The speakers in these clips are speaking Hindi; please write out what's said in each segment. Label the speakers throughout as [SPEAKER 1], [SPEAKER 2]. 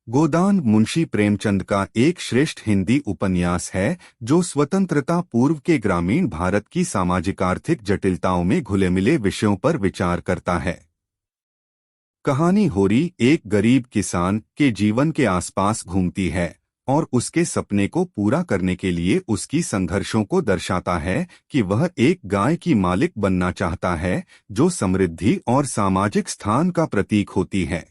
[SPEAKER 1] गोदान मुंशी प्रेमचंद का एक श्रेष्ठ हिंदी उपन्यास है जो स्वतंत्रता पूर्व के ग्रामीण भारत की सामाजिक आर्थिक जटिलताओं में घुले मिले विषयों पर विचार करता है। कहानी होरी एक गरीब किसान के जीवन के आसपास घूमती है और उसके सपने को पूरा करने के लिए उसकी संघर्षों को दर्शाता है कि वह एक गाय की मालिक बनना चाहता है जो समृद्धि और सामाजिक स्थान का प्रतीक होती है।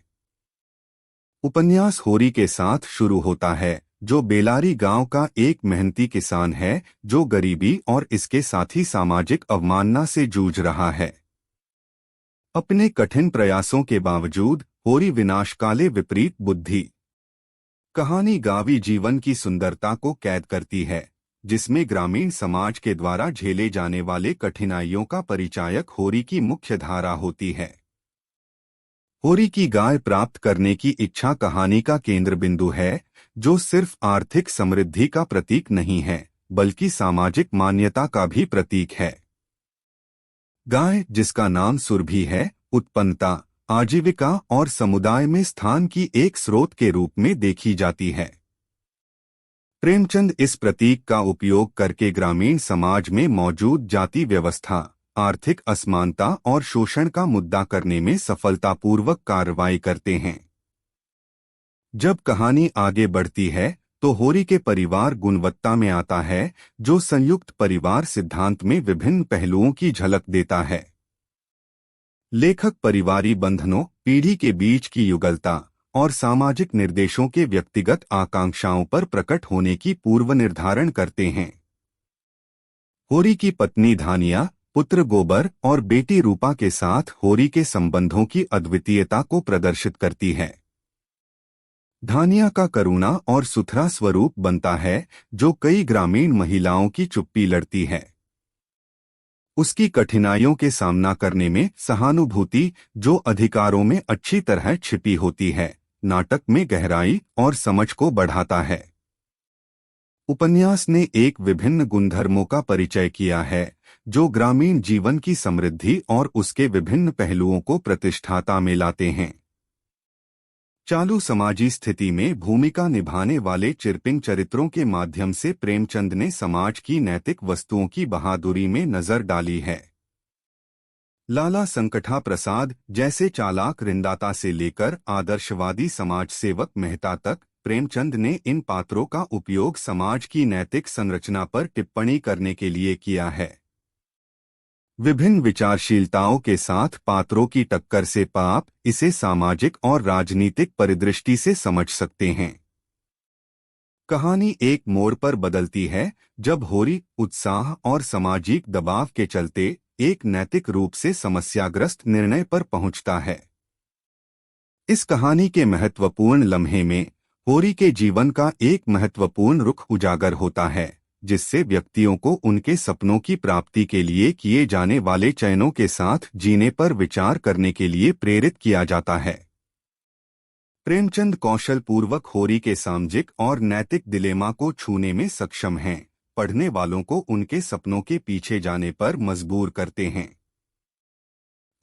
[SPEAKER 1] उपन्यास होरी के साथ शुरू होता है, जो बेलारी गांव का एक मेहनती किसान है जो गरीबी और इसके साथ ही सामाजिक अवमानना से जूझ रहा है। अपने कठिन प्रयासों के बावजूद होरी विनाशकाले विपरीत बुद्धि। कहानी गांवी जीवन की सुंदरता को कैद करती है, जिसमें ग्रामीण समाज के द्वारा झेले जाने वाले कठिनाइयों का परिचायक होरी की मुख्य धारा होती है। होरी की गाय प्राप्त करने की इच्छा कहानी का केंद्र बिंदु है, जो सिर्फ आर्थिक समृद्धि का प्रतीक नहीं है बल्कि सामाजिक मान्यता का भी प्रतीक है। गाय, जिसका नाम सुरभि है, उत्पन्नता, आजीविका और समुदाय में स्थान की एक स्रोत के रूप में देखी जाती है। प्रेमचंद इस प्रतीक का उपयोग करके ग्रामीण समाज में मौजूद जाति व्यवस्था, आर्थिक असमानता और शोषण का मुद्दा करने में सफलतापूर्वक कार्रवाई करते हैं। जब कहानी आगे बढ़ती है तो होरी के परिवार गुणवत्ता में आता है, जो संयुक्त परिवार सिद्धांत में विभिन्न पहलुओं की झलक देता है। लेखक परिवारी बंधनों, पीढ़ी के बीच की युगलता और सामाजिक निर्देशों के व्यक्तिगत आकांक्षाओं पर प्रकट होने की पूर्व निर्धारण करते हैं। होरी की पत्नी धानिया, पुत्र गोबर और बेटी रूपा के साथ होरी के संबंधों की अद्वितीयता को प्रदर्शित करती है। धानिया का करुणा और सुथरा स्वरूप बनता है, जो कई ग्रामीण महिलाओं की चुप्पी लड़ती है। उसकी कठिनाइयों के सामना करने में सहानुभूति, जो अधिकारों में अच्छी तरह छिपी होती है, नाटक में गहराई और समझ को बढ़ाता है। उपन्यास ने एक विभिन्न गुणधर्मों का परिचय किया है, जो ग्रामीण जीवन की समृद्धि और उसके विभिन्न पहलुओं को प्रतिष्ठाता में लाते हैं। चालू समाजी स्थिति में भूमिका निभाने वाले चिरपिंग चरित्रों के माध्यम से प्रेमचंद ने समाज की नैतिक वस्तुओं की बहादुरी में नजर डाली है। लाला संकठा प्रसाद जैसे चालाक ऋणदाता से लेकर आदर्शवादी समाज सेवक मेहता तक, प्रेमचंद ने इन पात्रों का उपयोग समाज की नैतिक संरचना पर टिप्पणी करने के लिए किया है। विभिन्न विचारशीलताओं के साथ पात्रों की टक्कर से आप इसे सामाजिक और राजनीतिक परिदृष्टि से समझ सकते हैं। कहानी एक मोड़ पर बदलती है जब होरी उत्साह और सामाजिक दबाव के चलते एक नैतिक रूप से समस्याग्रस्त निर्णय पर पहुंचता है। इस कहानी के महत्वपूर्ण लम्हे में होरी के जीवन का एक महत्वपूर्ण रुख उजागर होता है, जिससे व्यक्तियों को उनके सपनों की प्राप्ति के लिए किए जाने वाले चयनों के साथ जीने पर विचार करने के लिए प्रेरित किया जाता है। प्रेमचंद कौशल पूर्वक होरी के सामाजिक और नैतिक दिलेमा को छूने में सक्षम हैं, पढ़ने वालों को उनके सपनों के पीछे जाने पर मजबूर करते हैं।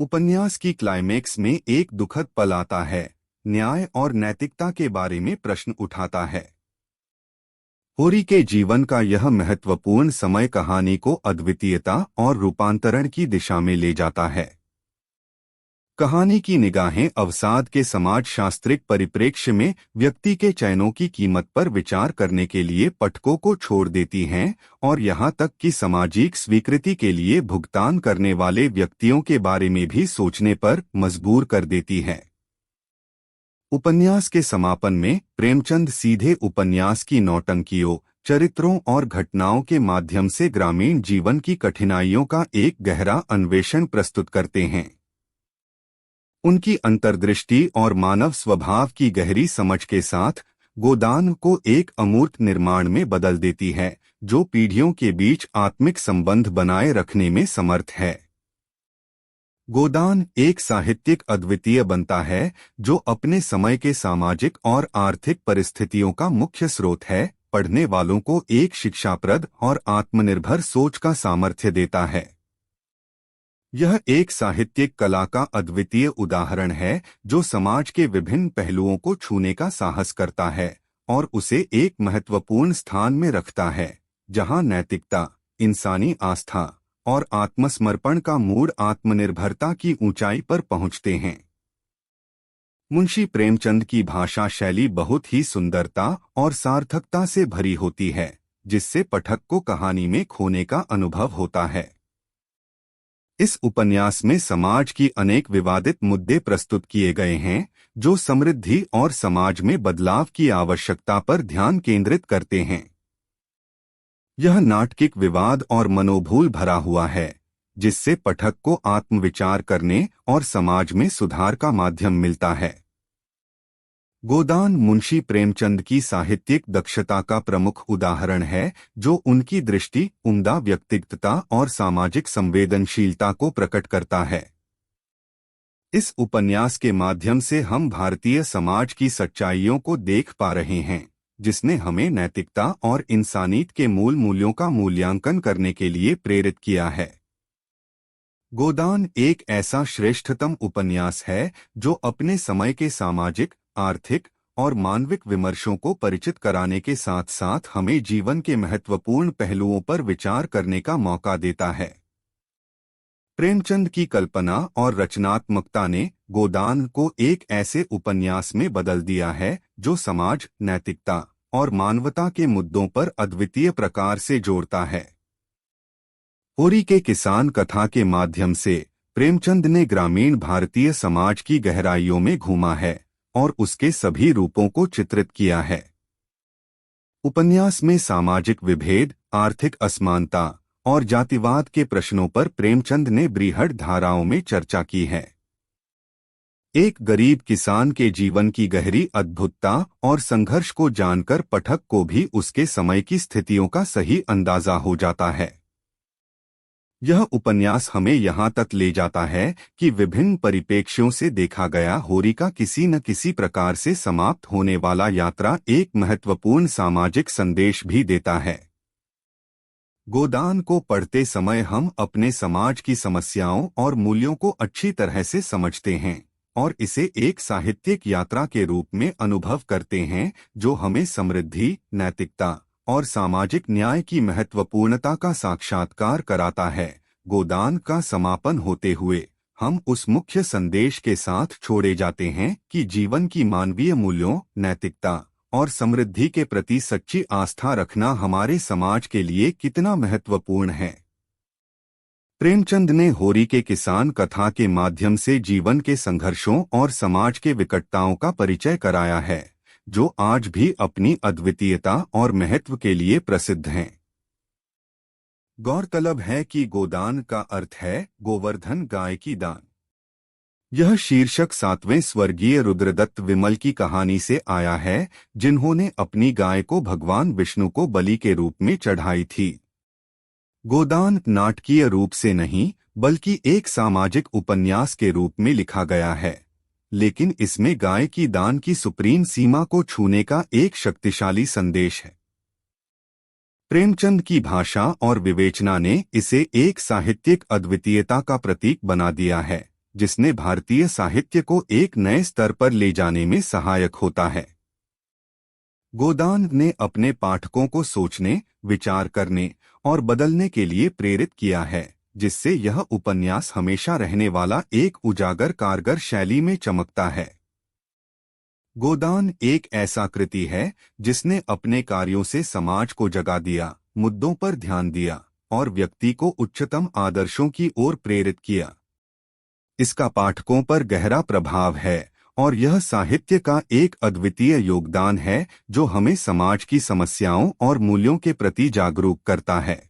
[SPEAKER 1] उपन्यास की क्लाइमेक्स में एक दुखद पल आता है, न्याय और नैतिकता के बारे में प्रश्न उठाता है। होरी के जीवन का यह महत्वपूर्ण समय कहानी को अद्वितीयता और रूपांतरण की दिशा में ले जाता है। कहानी की निगाहें अवसाद के समाजशास्त्रिक परिप्रेक्ष्य में व्यक्ति के चयनों की कीमत पर विचार करने के लिए पाठकों को छोड़ देती हैं और यहाँ तक कि सामाजिक स्वीकृति के लिए भुगतान करने वाले व्यक्तियों के बारे में भी सोचने पर मजबूर कर देती है। उपन्यास के समापन में प्रेमचंद सीधे उपन्यास की नौटंकियों, चरित्रों और घटनाओं के माध्यम से ग्रामीण जीवन की कठिनाइयों का एक गहरा अन्वेषण प्रस्तुत करते हैं। उनकी अंतर्दृष्टि और मानव स्वभाव की गहरी समझ के साथ गोदान को एक अमूर्त निर्माण में बदल देती है, जो पीढ़ियों के बीच आत्मिक संबंध बनाए रखने में समर्थ है। गोदान एक साहित्यिक अद्वितीय बनता है, जो अपने समय के सामाजिक और आर्थिक परिस्थितियों का मुख्य स्रोत है, पढ़ने वालों को एक शिक्षाप्रद और आत्मनिर्भर सोच का सामर्थ्य देता है। यह एक साहित्यिक कला का अद्वितीय उदाहरण है जो समाज के विभिन्न पहलुओं को छूने का साहस करता है और उसे एक महत्वपूर्ण स्थान में रखता है, जहां नैतिकता, इंसानी आस्था और आत्मसमर्पण का मूड आत्मनिर्भरता की ऊंचाई पर पहुंचते हैं। मुंशी प्रेमचंद की भाषा शैली बहुत ही सुंदरता और सार्थकता से भरी होती है, जिससे पाठक को कहानी में खोने का अनुभव होता है। इस उपन्यास में समाज की अनेक विवादित मुद्दे प्रस्तुत किए गए हैं, जो समृद्धि और समाज में बदलाव की आवश्यकता पर ध्यान केंद्रित करते हैं। यह नाटकीय विवाद और मनोभूल भरा हुआ है, जिससे पाठक को आत्मविचार करने और समाज में सुधार का माध्यम मिलता है। गोदान मुंशी प्रेमचंद की साहित्यिक दक्षता का प्रमुख उदाहरण है, जो उनकी दृष्टि, उम्दा व्यक्तित्वता और सामाजिक संवेदनशीलता को प्रकट करता है। इस उपन्यास के माध्यम से हम भारतीय समाज की सच्चाइयों को देख पा रहे हैं, जिसने हमें नैतिकता और इंसानियत के मूल मूल्यों का मूल्यांकन करने के लिए प्रेरित किया है। गोदान एक ऐसा श्रेष्ठतम उपन्यास है जो अपने समय के सामाजिक, आर्थिक और मानविक विमर्शों को परिचित कराने के साथ साथ हमें जीवन के महत्वपूर्ण पहलुओं पर विचार करने का मौका देता है। प्रेमचंद की कल्पना और रचनात्मकता ने गोदान को एक ऐसे उपन्यास में बदल दिया है जो समाज, नैतिकता और मानवता के मुद्दों पर अद्वितीय प्रकार से जोड़ता है। होरी के किसान कथा के माध्यम से प्रेमचंद ने ग्रामीण भारतीय समाज की गहराइयों में घूमा है और उसके सभी रूपों को चित्रित किया है। उपन्यास में सामाजिक विभेद, आर्थिक असमानता और जातिवाद के प्रश्नों पर प्रेमचंद ने बृहद धाराओं में चर्चा की है। एक गरीब किसान के जीवन की गहरी अद्भुतता और संघर्ष को जानकर पाठक को भी उसके समय की स्थितियों का सही अंदाजा हो जाता है। यह उपन्यास हमें यहाँ तक ले जाता है कि विभिन्न परिप्रेक्ष्यों से देखा गया होरी का किसी न किसी प्रकार से समाप्त होने वाला यात्रा एक महत्वपूर्ण सामाजिक संदेश भी देता है। गोदान को पढ़ते समय हम अपने समाज की समस्याओं और मूल्यों को अच्छी तरह से समझते हैं और इसे एक साहित्यिक यात्रा के रूप में अनुभव करते हैं, जो हमें समृद्धि, नैतिकता और सामाजिक न्याय की महत्वपूर्णता का साक्षात्कार कराता है। गोदान का समापन होते हुए हम उस मुख्य संदेश के साथ छोड़े जाते हैं कि जीवन की मानवीय मूल्यों, नैतिकता और समृद्धि के प्रति सच्ची आस्था रखना हमारे समाज के लिए कितना महत्वपूर्ण है। प्रेमचंद ने होरी के किसान कथा के माध्यम से जीवन के संघर्षों और समाज के विकटताओं का परिचय कराया है, जो आज भी अपनी अद्वितीयता और महत्व के लिए प्रसिद्ध हैं। गौरतलब है कि गोदान का अर्थ है गोवर्धन गाय की दान। यह शीर्षक 7वें स्वर्गीय रुद्रदत्त विमल की कहानी से आया है, जिन्होंने अपनी गाय को भगवान विष्णु को बलि के रूप में चढ़ाई थी। गोदान नाटकीय रूप से नहीं, बल्कि एक सामाजिक उपन्यास के रूप में लिखा गया है, लेकिन इसमें गाय की दान की सुप्रीम सीमा को छूने का एक शक्तिशाली संदेश है। प्रेमचंद की भाषा और विवेचना ने इसे एक साहित्यिक अद्वितीयता का प्रतीक बना दिया है, जिसने भारतीय साहित्य को एक नए स्तर पर ले जाने में सहायक होता है। गोदान ने अपने पाठकों को सोचने, विचार करने और बदलने के लिए प्रेरित किया है, जिससे यह उपन्यास हमेशा रहने वाला एक उजागर कारगर शैली में चमकता है। गोदान एक ऐसा कृति है जिसने अपने कार्यों से समाज को जगा दिया, मुद्दों पर ध्यान दिया और व्यक्ति को उच्चतम आदर्शों की ओर प्रेरित किया। इसका पाठकों पर गहरा प्रभाव है और यह साहित्य का एक अद्वितीय योगदान है जो हमें समाज की समस्याओं और मूल्यों के प्रति जागरूक करता है।